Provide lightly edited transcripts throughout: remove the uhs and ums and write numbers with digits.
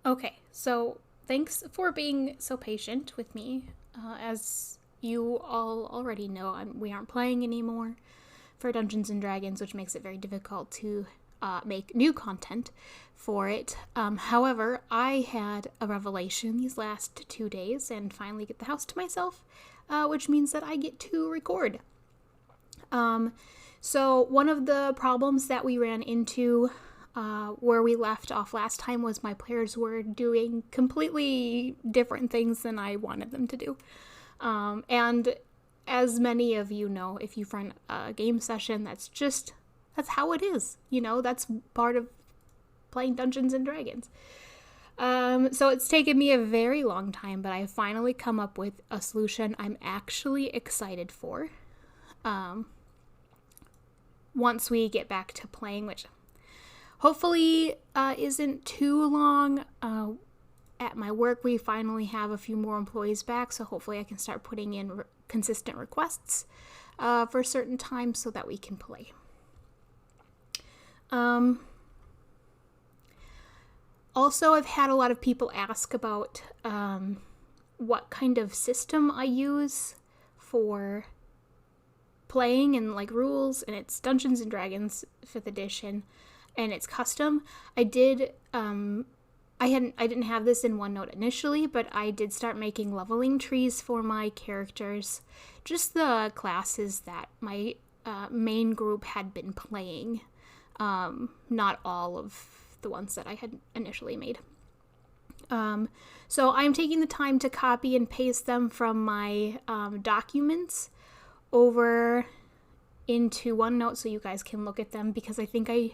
Okay, so thanks for being so patient with me. As you all already know, we aren't playing anymore for Dungeons and Dragons, which makes it very difficult to make new content for it. However, I had a revelation these last 2 days and finally get the house to myself, which means that I get to record. So one of the problems that we ran into where we left off last time was my players were doing completely different things than I wanted them to do. And as many of you know, if you run a game session, that's how it is. That's part of playing Dungeons and Dragons. So it's taken me a very long time, but I finally come up with a solution I'm actually excited for. Once we get back to playing, which hopefully isn't too long. At my work, we finally have a few more employees back, so hopefully I can start putting in consistent requests for certain times so that we can play. Also, I've had a lot of people ask about what kind of system I use for playing and like rules, and it's Dungeons and Dragons 5th edition, and it's custom. I didn't have this in OneNote initially, but I did start making leveling trees for my characters, just the classes that my main group had been playing, not all of the ones that I had initially made. So I'm taking the time to copy and paste them from my documents over into OneNote so you guys can look at them, because I think I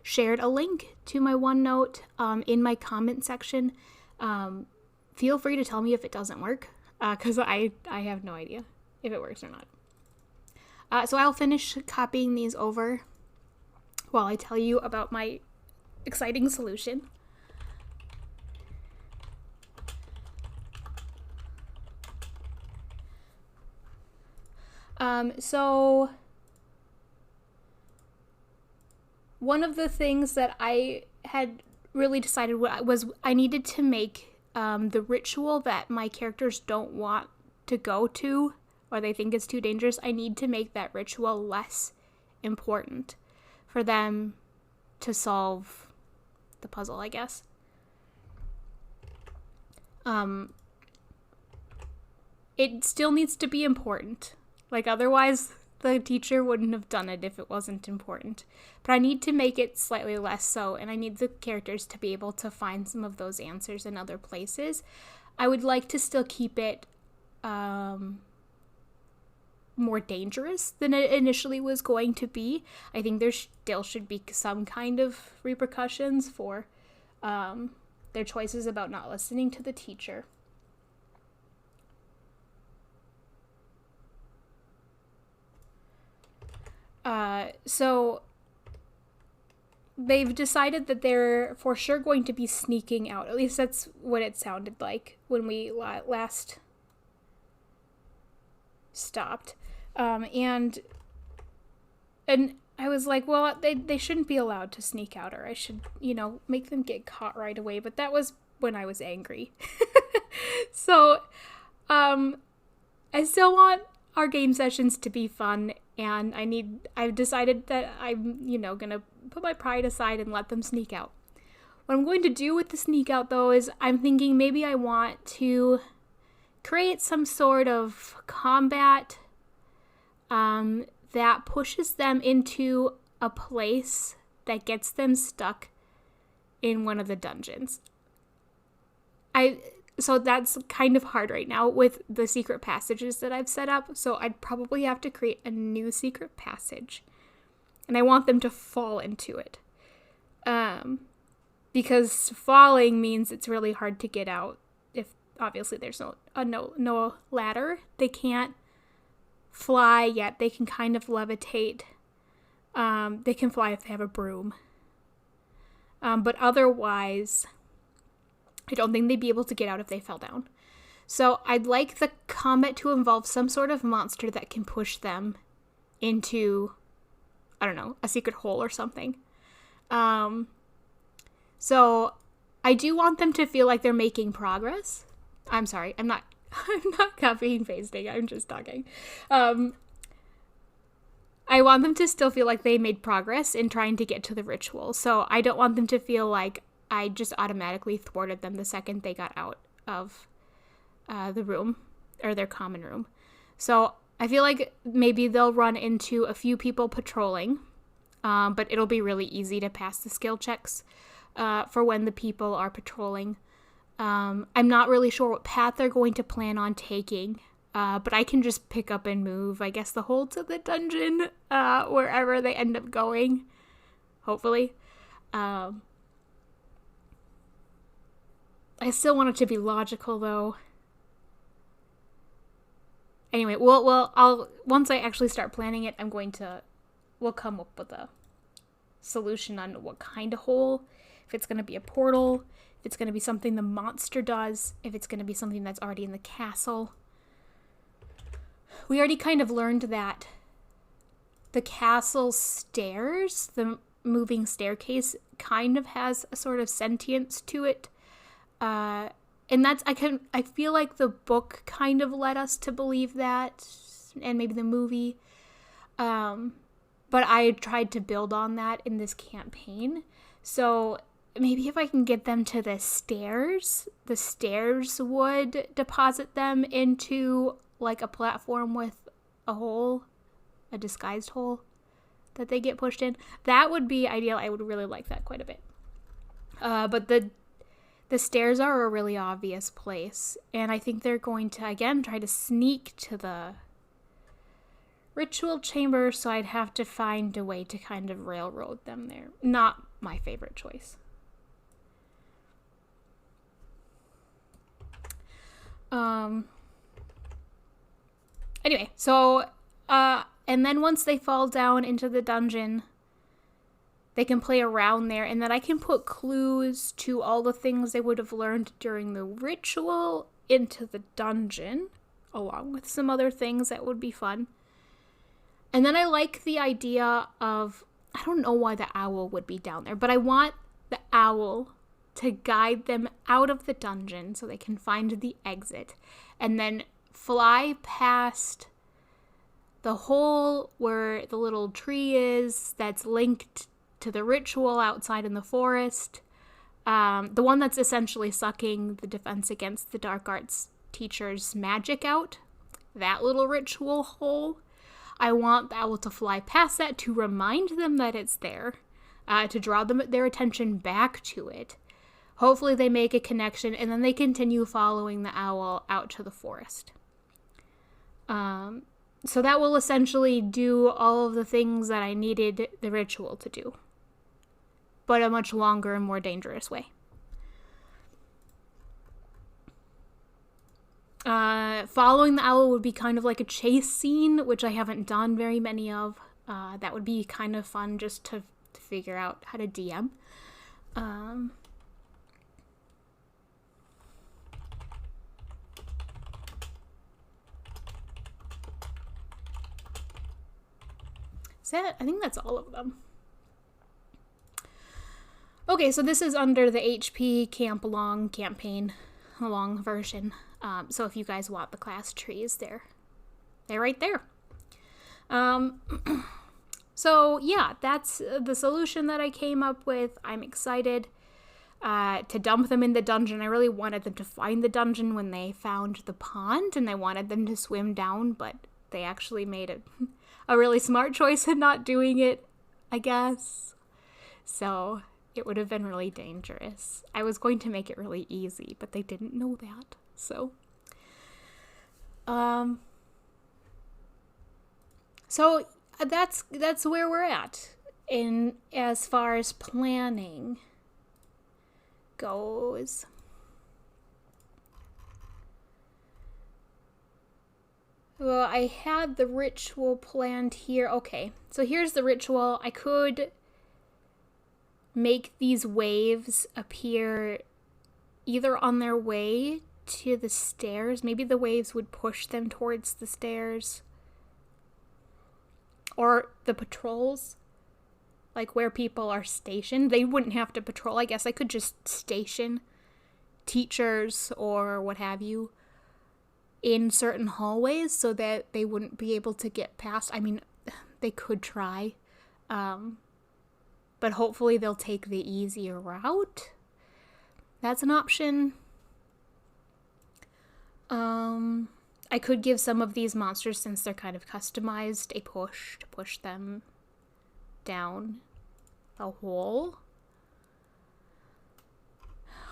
shared a link to my OneNote in my comment section. Feel free to tell me if it doesn't work, because I have no idea if it works or not. So I'll finish copying these over while I tell you about my exciting solution. So one of the things that I had really decided was I needed to make the ritual that my characters don't want to go to, or they think is too dangerous, I need to make that ritual less important for them to solve the puzzle, I guess. It still needs to be important. Like, otherwise, the teacher wouldn't have done it if it wasn't important. But I need to make it slightly less so, and I need the characters to be able to find some of those answers in other places. I would like to still keep it more dangerous than it initially was going to be. I think there still should be some kind of repercussions for their choices about not listening to the teacher. So they've decided that they're for sure going to be sneaking out. At least that's what it sounded like when we last stopped. And I was like, well, they shouldn't be allowed to sneak out, or I should, make them get caught right away. But that was when I was angry. So, I still want our game sessions to be fun, and I've decided that I'm, gonna put my pride aside and let them sneak out. What I'm going to do with the sneak out, though, is I'm thinking maybe I want to create some sort of combat that pushes them into a place that gets them stuck in one of the dungeons. So that's kind of hard right now with the secret passages that I've set up, so I'd probably have to create a new secret passage. And I want them to fall into it. Because falling means it's really hard to get out. If obviously there's no ladder, they can't fly yet. They can kind of levitate. They can fly if they have a broom. But otherwise, I don't think they'd be able to get out if they fell down. So I'd like the combat to involve some sort of monster that can push them into, I don't know, a secret hole or something. So I do want them to feel like they're making progress. I'm sorry, I'm not copying and pasting, I'm just talking. I want them to still feel like they made progress in trying to get to the ritual. So I don't want them to feel like I just automatically thwarted them the second they got out of the room, or their common room. So I feel like maybe they'll run into a few people patrolling, but it'll be really easy to pass the skill checks for when the people are patrolling. I'm not really sure what path they're going to plan on taking, but I can just pick up and move, I guess, the whole to the dungeon, wherever they end up going, hopefully. I still want it to be logical, though. Anyway, I'll once I actually start planning it, we'll come up with a solution on what kind of hole. If it's going to be a portal, if it's going to be something the monster does, if it's going to be something that's already in the castle. We already kind of learned that the castle stairs, the moving staircase, kind of has a sort of sentience to it. And I feel like the book kind of led us to believe that, and maybe the movie. But I tried to build on that in this campaign. So maybe if I can get them to the stairs would deposit them into like a platform with a hole, a disguised hole that they get pushed in. That would be ideal. I would really like that quite a bit. But the stairs are a really obvious place, and I think they're going to, again, try to sneak to the ritual chamber, so I'd have to find a way to kind of railroad them there. Not my favorite choice. Anyway, so, and then once they fall down into the dungeon, they can play around there, and then I can put clues to all the things they would have learned during the ritual into the dungeon, along with some other things that would be fun. And then I like the idea of, I don't know why the owl would be down there, but I want the owl to guide them out of the dungeon so they can find the exit, and then fly past the hole where the little tree is that's linked to the ritual outside in the forest. The one that's essentially sucking the defense against the dark arts teacher's magic out. That little ritual hole. I want the owl to fly past that to remind them that it's there, to draw their attention back to it. Hopefully they make a connection, and then they continue following the owl out to the forest. So that will essentially do all of the things that I needed the ritual to do, but a much longer and more dangerous way. Following the owl would be kind of like a chase scene, which I haven't done very many of. That would be kind of fun just to figure out how to DM. I think that's all of them. Okay, so this is under the HP Camp Along campaign, along version. So if you guys want the class trees, they're right there. So yeah, that's the solution that I came up with. I'm excited to dump them in the dungeon. I really wanted them to find the dungeon when they found the pond, and I wanted them to swim down, but they actually made a really smart choice in not doing it, I guess. So it would have been really dangerous. I was going to make it really easy, but they didn't know that. So, so that's where we're at in as far as planning goes. Well, I had the ritual planned here. Okay, so here's the ritual. I could make these waves appear either on their way to the stairs. Maybe the waves would push them towards the stairs. Or the patrols. like where people are stationed. They wouldn't have to patrol. I guess I could just station teachers or what have you in certain hallways so that they wouldn't be able to get past. I mean, they could try, but hopefully they'll take the easier route. That's an option. I could give some of these monsters, since they're kind of customized, a push to push them down a hole.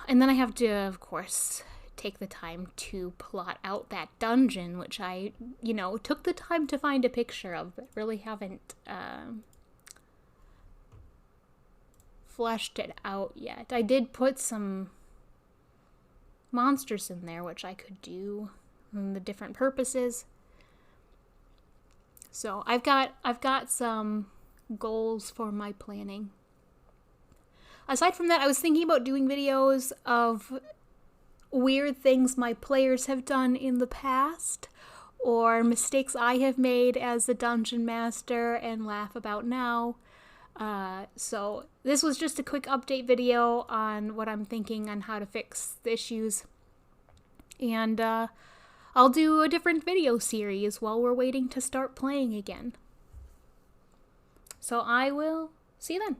And then I have to, of course, take the time to plot out that dungeon, which I, took the time to find a picture of, but really haven't fleshed it out yet. I did put some monsters in there, which I could do and the different purposes. So I've got some goals for my planning. Aside from that, I was thinking about doing videos of weird things my players have done in the past, or mistakes I have made as a dungeon master and laugh about now. So this was just a quick update video on what I'm thinking on how to fix the issues. And I'll do a different video series while we're waiting to start playing again. So I will see you then.